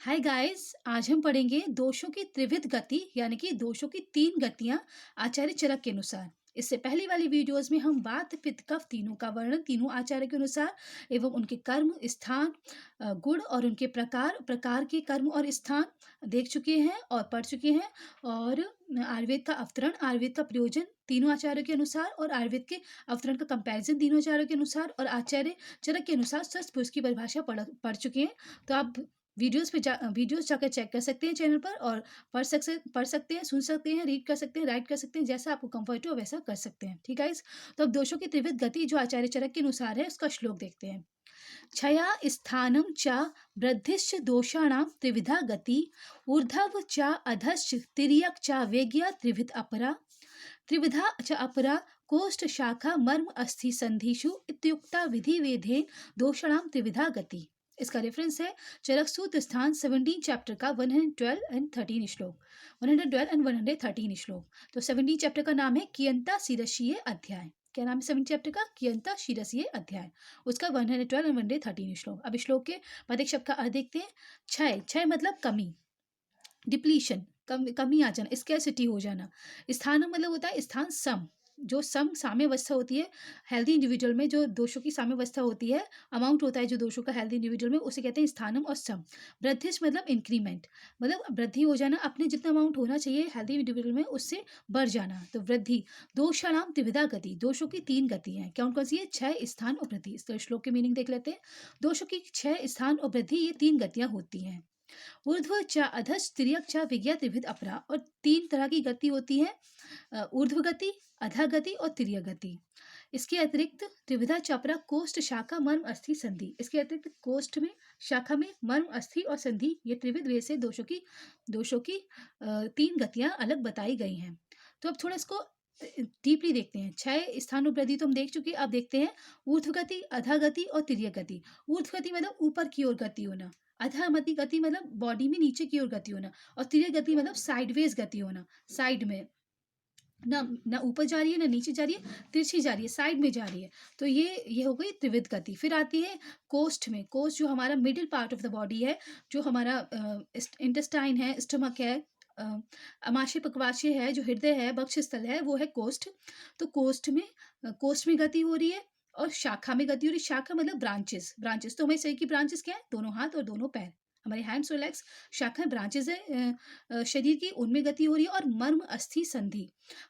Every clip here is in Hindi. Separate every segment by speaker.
Speaker 1: हाय गाइस, आज हम पढ़ेंगे दोषों की त्रिविध गति यानी कि दोषों की तीन गतियां आचार्य चरक के अनुसार। इससे पहली वाली वीडियोस में हम वात पित्त कफ तीनों का वर्णन तीनों आचार्य के अनुसार एवं उनके कर्म स्थान गुण और उनके प्रकार प्रकार के कर्म और स्थान देख चुके हैं और पढ़ चुके हैं। और आयुर्वेद का अवतरण, आयुर्वेद का प्रयोजन तीनों आचार्यों के अनुसार और आयुर्वेद के अवतरण का कंपैरिजन तीनों आचार्यों के अनुसार और आचार्य चरक के अनुसार स्वस्थ पुरुष की परिभाषा पढ़ चुके हैं। तो आप वीडियोस जाकर चेक कर सकते हैं चैनल पर और पढ़ सकते हैं, सुन सकते हैं, रीड कर सकते हैं, राइट कर सकते हैं, जैसा आपको कंफर्ट हो वैसा कर सकते हैं। ठीक है गाइस? तो अब दोषों की त्रिविध गति जो आचार्य चरक के अनुसार है उसका श्लोक देखते हैं। छया स्थानम च वृद्धिश्च दोषाणां त्रिविधा गति ऊर्ध्व च अधश्च तिर्यक च वेग्या त्रिविध अपरा त्रिविधा च अपरा कोष्ठ शाखा मर्म अस्थि संधिषु इत्युक्ता विधि वेदेन दोषाणां त्रिविधा गति। इसका रेफरेंस है चरक सूत्र स्थान 17 चैप्टर का 112 एंड 13 श्लोक, 112 एंड 113 श्लोक। तो 17 चैप्टर का नाम है कियंता शिरसीय अध्याय। क्या नाम है 17 चैप्टर का? कियंता शिरसीय अध्याय। उसका 112 एंड 113 श्लोक। अब श्लोक के पदिक शब्द का अर्थ देखते हैं। क्षय, क्षय मतलब कमी, डिप्लीशन, कमी आ जाना, स्कैरसिटी हो जाना। स्थान मतलब होता है स्थान, सम, जो सम साम्यावस्था होती है हेल्दी इंडिविजुअल में, जो दोषों की साम्यावस्था होती है, अमाउंट होता है जो दोषों का हेल्दी इंडिविजुअल में, उसे कहते हैं स्थानम और सम। वृद्धिश मतलब इंक्रीमेंट, मतलब वृद्धि हो जाना, अपने जितना अमाउंट होना चाहिए हेल्दी इंडिविजुअल में उससे बढ़ जाना, तो वृद्धि। दोषाणाम त्रिविधा गति, दोषों की तीन गति हैं। कौन कौन सी है? क्षय, स्थान और वृद्धि। इसका श्लोक के मीनिंग देख लेते हैं। दोषों की क्षय, स्थान और वृद्धि, ये तीन गतियां होती हैं। ऊर्ध्व च अधश्च तिर्यक च विज्ञा त्रिविध अपरा, और तीन तरह की गति होती है, ऊर्ध्व गति, अधा गति और तिर्यक गति। इसके अतिरिक्त त्रिविधा चपरा कोष्ठ शाखा मर्म अस्थि संधि, इसके अतिरिक्त कोष्ठ में, शाखा में, मर्म अस्थि और संधि, ये त्रिविध वे से दोषों की तीन गतियां अलग बताई गई हैं। तो अब थोड़ा इसको डीपली देखते हैं। क्षय, स्थान और वृद्धि तो हम देख चुके हैं। अब देखते हैं ऊर्ध्व गति, अधा गति और तिर्यक गति। ऊर्ध्व गति मतलब ऊपर की ओर गति होना, अधोगति गति मतलब बॉडी में नीचे की ओर गति होना, और तिर्यक गति मतलब साइडवेज गति होना, साइड में, ना ना ऊपर जा रही है ना नीचे जा रही है, तिरछी जा रही है, साइड में जा रही है। तो ये हो गई त्रिविध गति। फिर आती है कोष्ठ में। कोष्ठ जो हमारा middle part of the body है, जो हमारा इंटेस्टाइन है, स्टमक है, अमाशय पक्वाशय है, जो हृदय है, वक्षस्थल है, वो है कोष्ठ। तो कोष्ठ में गति हो रही है और शाखा में गति हो रही है। शाखा मतलब ब्रांचेस, ब्रांचेस तो हमारे शरीर की ब्रांचेस क्या है? दोनों हाथ और दोनों पैर, हमारे हैंड्स और लेग्स शाखा ब्रांचेस है शरीर की, उनमें गति हो रही है। और मर्म अस्थि संधि,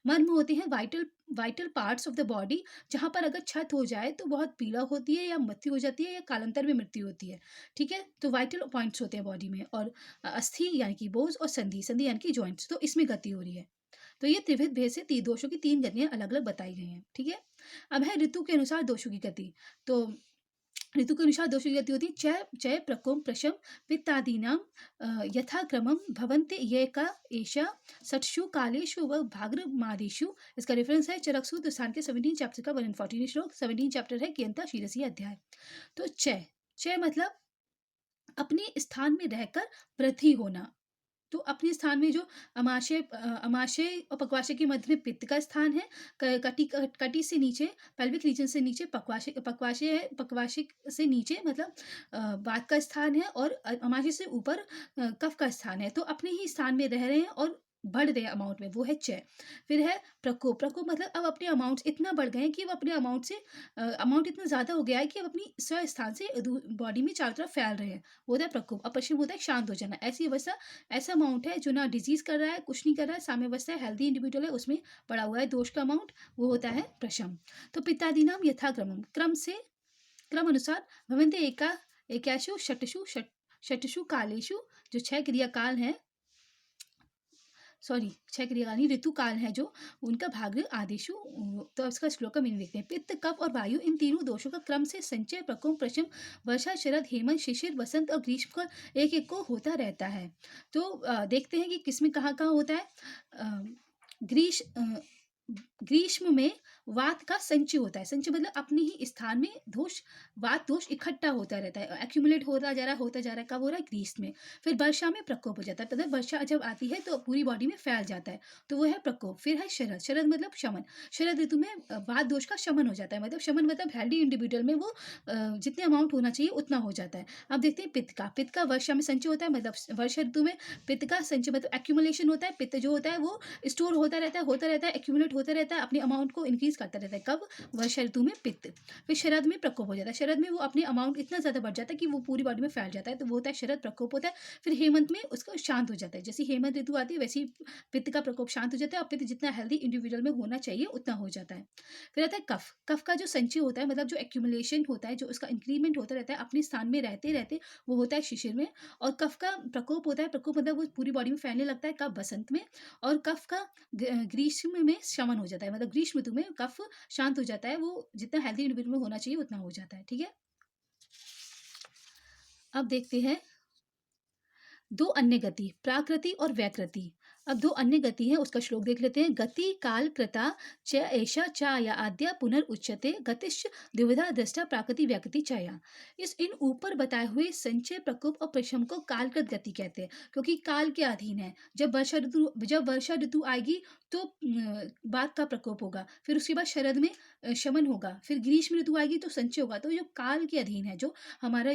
Speaker 1: मर्म होते हैं vital vital parts of the body, जहां पर अगर क्षत हो जाए तो बहुत पीड़ा होती है या मृत्यु हो जाती है या कालांतर में मृत्यु होती है। ठीक है, तो वाइटल पॉइंट्स होते हैं बॉडी में। और अस्थि यानी कि बोझ, और संधि, संधि यानी कि जॉइंट्स, तो इसमें गति हो रही है। तो ये त्रिविध भेद से दोषों की तीन गतियां अलग अलग बताई गई हैं। ठीक है, अब है ऋतु के अनुसार दोषों की गति। तो ऋतु के अनुसार दोषों की गति होती है चय, चय, प्रकोम, प्रशम, पित्तादीनाम यथाक्रमम भवन्ते ये का एषा सठसु कालेषु व भाग्रमादिषु। इसका रेफरेंस है चरक सूत्र स्थान के 17 चैप्टर का 114 श्लोक। 17 चैप्टर है कियंता शीरसी अध्याय। तो चय, चय मतलब अपने स्थान में रहकर वृद्धि होना। तो अपने स्थान में जो अमाशय और पक्वाशय के मध्य में पित्त का स्थान है, कटी से नीचे, पेल्विक रीजन से नीचे पक्वाशय, पक्वाशय है, पक्वाशय से नीचे मतलब वात का स्थान है, और अमाशय से ऊपर कफ का स्थान है। तो अपने ही स्थान में रह रहे हैं और बढ़ रहे हैं अमाउंट में, वो है चय। फिर है प्रकोप, प्रकोप मतलब अब अपने अमाउंट इतना बढ़ गए हैं कि वो अपने अमाउंट से, अमाउंट इतना ज़्यादा हो गया है कि अब अपनी स्व स्थान से बॉडी में चारों तरफ फैल रहे हैं, वो होता है प्रकोप। अपश्चिम होता है शांत हो जाना। ऐसी अवस्था, ऐसा अमाउंट है जो ना डिजीज कर रहा है, कुछ नहीं कर रहा है, साम्यावस्था है, हेल्दी इंडिविजुअल है, उसमें पड़ा हुआ है दोष का अमाउंट, वो होता है प्रशम। तो पित्तादीनाम यथाक्रमम, क्रम से, क्रम अनुसार, भवन्ते एकाशु षटशु कालेशु, जो छह क्रिया काल है, सॉरी छह क्रियाकाल नहीं, ऋतु काल है जो, उनका भाग आदिशु। तो इसका श्लोक का मीनिंग देखते हैं। पित्त, कफ और वायु, इन तीनों दोषों का क्रम से संचय, प्रकोप, प्रशम, वर्षा, शरद, हेमंत, शिशिर, वसंत और ग्रीष्म का एक एक को होता रहता है। तो देखते हैं कि किसमें कहाँ कहाँ होता है। ग्रीष्म ग्रीष्म में वात का संचय होता है। संचय मतलब अपने ही स्थान में दोष, वात दोष इकट्ठा होता रहता है, एक्यूमुलेट होता जा रहा है। कब हो रहा है? ग्रीष्म में। फिर वर्षा में प्रकोप हो जाता है, मतलब वर्षा जब आती है तो पूरी बॉडी में फैल जाता है, तो वो है प्रकोप। फिर है शरद। शरद मतलब शमन। शरद ऋतु में वात दोष का शमन हो जाता है, मतलब शमन मतलब हेल्दी इंडिविजुअल में वो जितने अमाउंट होना चाहिए उतना हो जाता है। अब देखते हैं पित्त का। पित्त का वर्षा में संचय होता है, मतलब वर्षा ऋतु में पित्त का संचय मतलब एक्यूमुलेशन होता है। पित्त जो होता है वो स्टोर होता रहता है, एक्यूमुलेट होता रहता है, अपने अमाउंट को इंक्रीज करता रहता है। कब? वर्षा ऋतु में पित्त। फिर शरद में प्रकोप हो जाता है। शरद में वो अपने अमाउंट इतना ज़्यादा बढ़ जाता है कि वो पूरी बॉडी में फैल जाता है, तो वो होता है शरद प्रकोप होता है। फिर हेमंत में उसका शांत हो जाता है। जैसे हेमंत ऋतु आती है वैसे ही पित्त का प्रकोप शांत हो जाता है, और पित्त जितना हेल्दी इंडिविजुअल में होना चाहिए उतना हो जाता है। फिर आता है कफ। कफ का जो संचय होता है, मतलब जो एक्यूमुलेशन होता है, जो उसका इंक्रीमेंट होता रहता है अपने स्थान में रहते रहते, वो होता है शिशिर में। और कफ का प्रकोप होता है, प्रकोप मतलब वो पूरी बॉडी में फैलने लगता है। कब? बसंत में। और कफ का ग्रीष्म में शमन हो जाता है, मतलब ग्रीष्म ऋतु में कफ शांत हो जाता है, वो जितना हेल्दी इंडिविजुअल में होना चाहिए उतना हो जाता है। ठीक है। अब देखते हैं दो अन्य गति, प्राकृति और व्याकृति। अब दो अन्य गति है, उसका श्लोक देख लेते हैं। गति काल कृता च एषा चा या आद्या पुनर्उच्यते गतिश्च द्विविधा दृष्टा प्राकृति व्याकृति चया। इस इन ऊपर बताए हुए संचय, प्रकोप और प्रशम को कालकृत गति कहते हैं, क्योंकि काल के अधीन है। जब वर्षा ऋतु आएगी तो बात का प्रकोप होगा, फिर उसके बाद शरद में शमन होगा, फिर ग्रीष्म ऋतु आएगी तो संचय होगा। तो जो काल के अधीन है, जो हमारा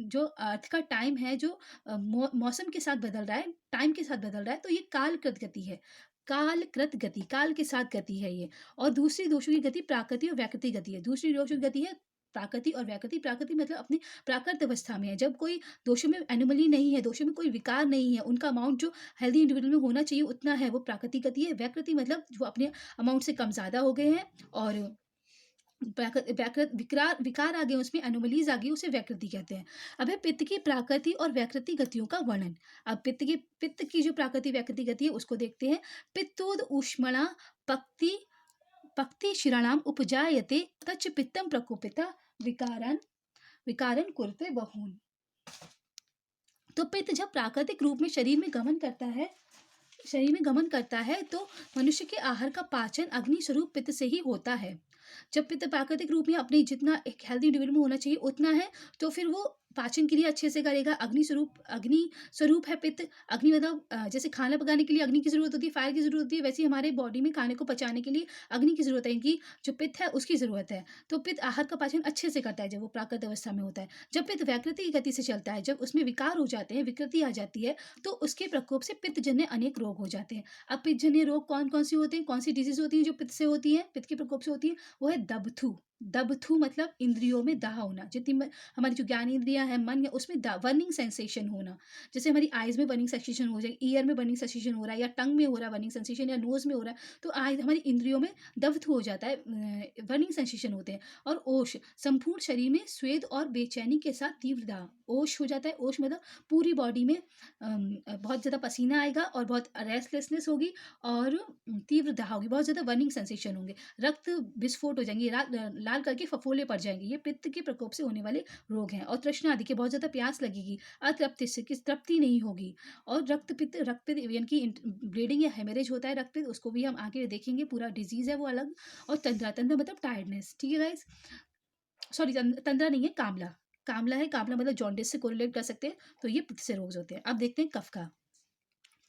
Speaker 1: जो अर्थ का टाइम है, जो मौसम के साथ बदल रहा है, टाइम के साथ बदल रहा है, तो ये कालकृत गति है। कालकृत गति, काल के साथ गति है ये। और दूसरी दोषों की गति प्राकृति और व्याकृति गति है। दूसरी दोषों की गति है प्राकृति और व्याकृति। प्राकृति मतलब अपनी प्राकृत अवस्था में है, जब कोई दोषों में एनोमली नहीं है, दोषों में कोई विकार नहीं है, उनका अमाउंट जो हेल्दी इंडिविजुअल में होना चाहिए उतना है, वो प्राकृतिक गति है। व्याकृति मतलब जो अपने अमाउंट से कम ज़्यादा हो गए हैं, और विकार विकार आ गए, उसमें एनोमलीज आ गई, उसे व्याकृति कहते हैं। अब है पित्त की प्राकृति और व्याकृति गतियों का वर्णन। अब पित्त की जो प्राकृति व्याकृति गति है उसको देखते हैं। पित्तोद ऊष्मणा पक्ति पक्ति शिराणाम उपजायते तच्च पित्तम प्रकोपिता विकारन विकारन कुरते बहून। तो पित्त जब प्राकृतिक रूप में शरीर में गमन करता है तो मनुष्य के आहार का पाचन अग्नि स्वरूप पित्त से ही होता है। जब पित्त प्राकृतिक रूप में अपने जितना एक हेल्दी इंडिविजुअल में होना चाहिए उतना है, तो फिर वो पाचन क्रिया अच्छे से करेगा। अग्नि स्वरूप है पित्त। अग्नि मतलब जैसे खाना पकाने के लिए अग्नि की जरूरत होती है, फायर की जरूरत होती है, वैसे ही हमारे बॉडी में खाने को पचाने के लिए अग्नि की जरूरत है, इनकी जो पित्त है उसकी जरूरत है। तो पित्त आहार का पाचन अच्छे से करता है जब वो प्राकृत अवस्था में होता है। जब पित्त व्याकृति की गति से चलता है, जब उसमें विकार हो जाते हैं, विकृति आ जाती है, तो उसके प्रकोप से पित्तजन्य अनेक रोग हो जाते हैं। अब पित्तजन्य रोग कौन कौन सी होते हैं, कौन सी डिजीज होती है जो पित्त से होती है, पित्त के प्रकोप से होती है? वो है दबथु। दबथु मतलब इंद्रियों में दाह होना। हमारी जो ज्ञान इंद्रियां है, मन है, उसमें बर्निंग सेंसेशन होना। जैसे हमारी आईज में बर्निंग सेंसेशन हो जाए, ईयर में बर्निंग सेंसेशन हो रहा है, या टंग में हो रहा है बर्निंग सेंसेशन, या नोज में हो रहा है, तो आज हमारी इंद्रियों में दबथु हो जाता है, बर्निंग सेंसेशन होते हैं। और ओश, संपूर्ण शरीर में स्वेद और बेचैनी के साथ तीव्र दाह, ओश हो जाता है। ओश मतलब पूरी बॉडी में बहुत ज़्यादा पसीना आएगा, और बहुत रेस्टलेसनेस होगी, और तीव्र दाह होगी, बहुत ज़्यादा बर्निंग सेंसेशन होंगे, रक्त विस्फोट हो जाएंगे, लाल करके फफोले पड़ जाएंगे। ये पित्त के प्रकोप से होने वाले रोग हैं। और तृष्णा आदि के, बहुत ज़्यादा प्यास लगेगी, अतृप्ति से कि तृप्ति नहीं होगी। और रक्त यानी कि ब्लीडिंग या हेमरेज होता है रक्त, उसको भी हम आगे देखेंगे, पूरा डिजीज है वो अलग। और तंद्रा, तंद्रा मतलब टायर्डनेस। ठीक है गाइस, सॉरी तंद्रा नहीं है, कामला। कामला है, कामला मतलब जॉन्डिस से कोरिलेट कर सकते हैं। तो ये पित्त से रोग होते हैं। अब देखते हैं कफ का।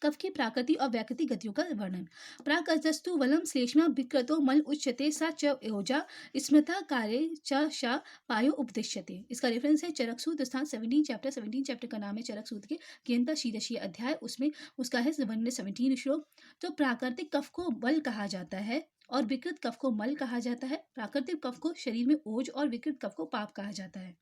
Speaker 1: कफ की प्राकृति और व्याकृति गतियों का वर्णन। प्राकृतस्तु वलम श्लेष्मा विकृतो मल उच्यते सा च योजा स्मृता कार्य च शा पायो उपदिश्यते। इसका रेफरेंस है चरक सूत्र स्थान 17 चैप्टर का नाम है चरक सूत्र के कियंता शीर्षीय अध्याय, उसमें उसका है 117 श्लोक। तो प्राकृतिक कफ को बल कहा जाता है, और विकृत कफ को मल कहा जाता है। प्राकृतिक कफ को शरीर में ओज, और विकृत कफ को पाप कहा जाता है।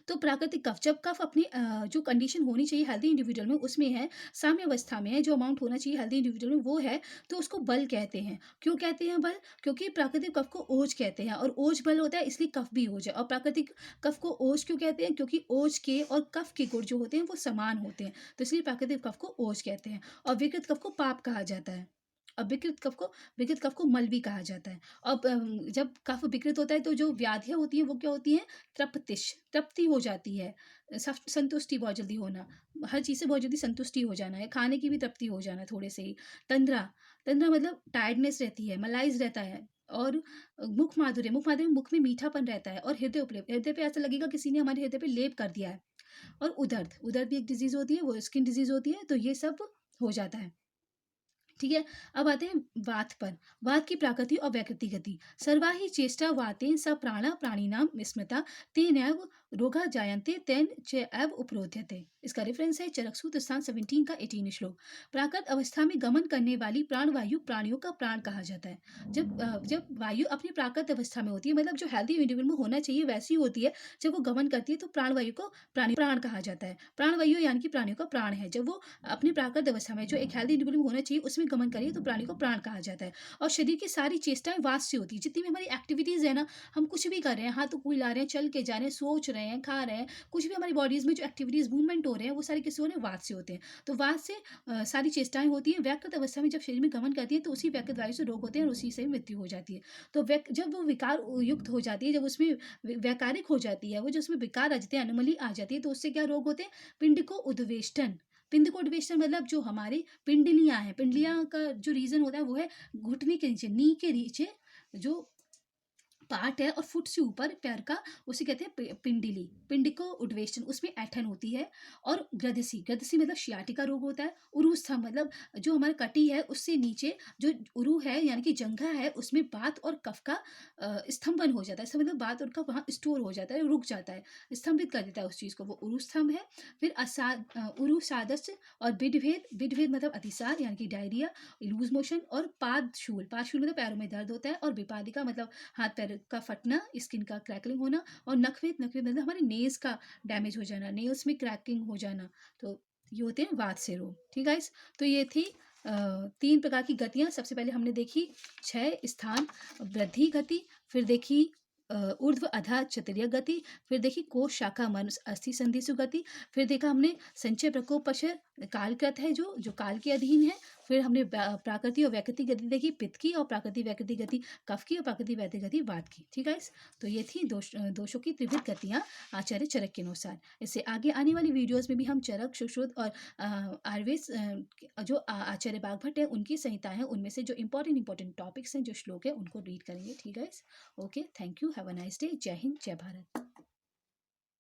Speaker 1: तो प्राकृतिक कफ, जब कफ अपनी जो कंडीशन होनी चाहिए हेल्दी इंडिविजुअल में उसमें है, साम्य अवस्था में है, जो अमाउंट होना चाहिए हेल्दी इंडिविजुअल में वो है, तो उसको बल कहते हैं। क्यों कहते हैं बल? क्योंकि प्राकृतिक कफ को ओज कहते हैं, और ओज बल होता है, इसलिए कफ भी ओज है। और प्राकृतिक कफ को ओज क्यों कहते हैं? क्योंकि ओज के और कफ के गुण जो होते हैं वो समान होते हैं, तो इसलिए प्राकृतिक कफ को ओज कहते हैं। और विकृत कफ को पाप कहा जाता है। और विकृत कफ को मल भी कहा जाता है। अब जब कफ विकृत होता है तो जो व्याधियाँ होती हैं वो क्या होती हैं? तृप्ति हो जाती है। संतुष्टि बहुत जल्दी होना, हर चीज़ से बहुत जल्दी संतुष्टि हो जाना है, खाने की भी तृप्ति हो जाना थोड़े से ही। तंद्रा, तंद्रा मतलब टायर्डनेस रहती है, मलाइज़ रहता है। और मुख माधुर्य में मुख में मीठापन रहता है। और हृदय उपलेप, हृदय पे ऐसा लगेगा किसी ने हमारे हृदय पे लेप कर दिया है। और उदर्द, उदर्द भी एक डिज़ीज़ होती है, वो स्किन डिज़ीज़ होती है, तो ये सब हो जाता है। ठीक है। अब आते हैं वात पर। वात की प्राकृति और वैकृतिक गति। सर्वा ही चेष्टा वातेन स प्राणा प्राणिनाम विस्मृता तेनैव रोगा जायन्ते तेन च एव उपरोध्यते। इसका रेफरेंस है चरक सूत्र स्थान 17 का 18 श्लोक। प्राकृत अवस्था में गमन करने वाली प्राणवायु प्राणियों का प्राण कहा जाता है। जब वायु अपनी प्राकृत अवस्था में होती है, मतलब जो हेल्दी इंडिविजुअल में होना चाहिए वैसी होती है, जब वो गमन करती है तो प्राणवायु को प्राण कहा जाता है। प्राणवायु यानी कि प्राणियों का प्राण है। जब वो अपनी प्राकृत अवस्था में जो एक हेल्दी इंडिविजुअल में होना चाहिए उसमें गमन करिए तो प्राणी को प्राण कहा जाता है। और शरीर की सारी चेष्टाएं वास से होती है। जितनी भी हमारी एक्टिविटीज है ना, हम कुछ भी कर रहे हैं, हाथ को हिला रहे हैं, चल के जा रहे हैं, सोच रहे हैं, खा रहे हैं, कुछ भी हमारी बॉडीज में जो एक्टिविटीज मूवमेंट हो रहे हैं वो सारे किसी हो रहे हैं, वात से होते हैं। तो वात से सारी चेष्टाएं होती हैं। व्याकृत अवस्था में जब शरीर में गमन करती है तो उसी व्याकृत वायु से रोग होते हैं और उसी से मृत्यु हो जाती है। तो जब वो विकार युक्त हो जाती है, जब उसमें वैकारिक हो जाती है, वो जो उसमें विकार आ जाते हैं, अनोमली आ जाती है, तो उससे क्या रोग होते हैं? पिंड को उद्वेष्टन। पिंड को उद्वेष्टन मतलब जो हमारी पिंडलियाँ हैं, पिंडलियाँ का जो रीज़न होता है वो है घुटने के नीचे, नी के नीचे जो पार्ट है और फुट से ऊपर पैर का, उसे कहते हैं पिंडली, पिंडिको उड्वेशन, उसमें ऐठन होती है। और ग्रदसी, ग्रदसी मतलब शियाटिका रोग होता है। उरु स्तंभ मतलब जो हमारा कटी है उससे नीचे जो उरु है यानी कि जंघा है, उसमें बात और कफ का स्तंभन हो जाता है। इसका मतलब बात और कफ वहाँ स्टोर हो जाता है, रुक जाता है, स्तंभित कर देता है उस चीज़ को, वो उरु स्तंभ है। फिर उरु सादस्य और बिडभेद मतलब अतिसार यानी कि डायरिया, लूज मोशन। और पादशूल, पादशूल मतलब पैरों में दर्द होता है। और विपादिका मतलब हाथ पैर का फटना, स्किन का क्रैकलिंग होना। और नखवेद, नखवेद मतलब हमारे नेल्स का डैमेज हो जाना, नेल्स में क्रैकिंग हो जाना। तो ये होते हैं वात से रोग। ठीक है। तो ये थी 3 प्रकार की गतियाँ। सबसे पहले हमने देखी 6 स्थान वृद्धि गति, फिर देखी ऊर्ध्व अधा चतुर्य गति, फिर देखी कोश शाखा मन अस्थि संधिसु गति, फिर देखा हमने संचय प्रकोप पशर कालकृत है जो काल के अधीन है। फिर हमने प्राकृतिक और वैकृतिक गति देखी, पित्त की, और प्राकृतिक वैकृतिक गति कफ की, और प्राकृतिक वैकृतिक गति वात की। ठीक है। तो ये थी दोषों की त्रिविध गतियाँ आचार्य चरक के अनुसार। इससे आगे आने वाली वीडियोस में भी हम चरक, सुश्रुत और आयुर्वेद जो आचार्य बागभट्ट है उनकी संहिताएं हैं, उनमें से जो इंपॉर्टेंट टॉपिक्स हैं, जो श्लोक है, उनको रीड करेंगे। ठीक है। Okay, thank you, have a nice day. जय हिंद, जय भारत।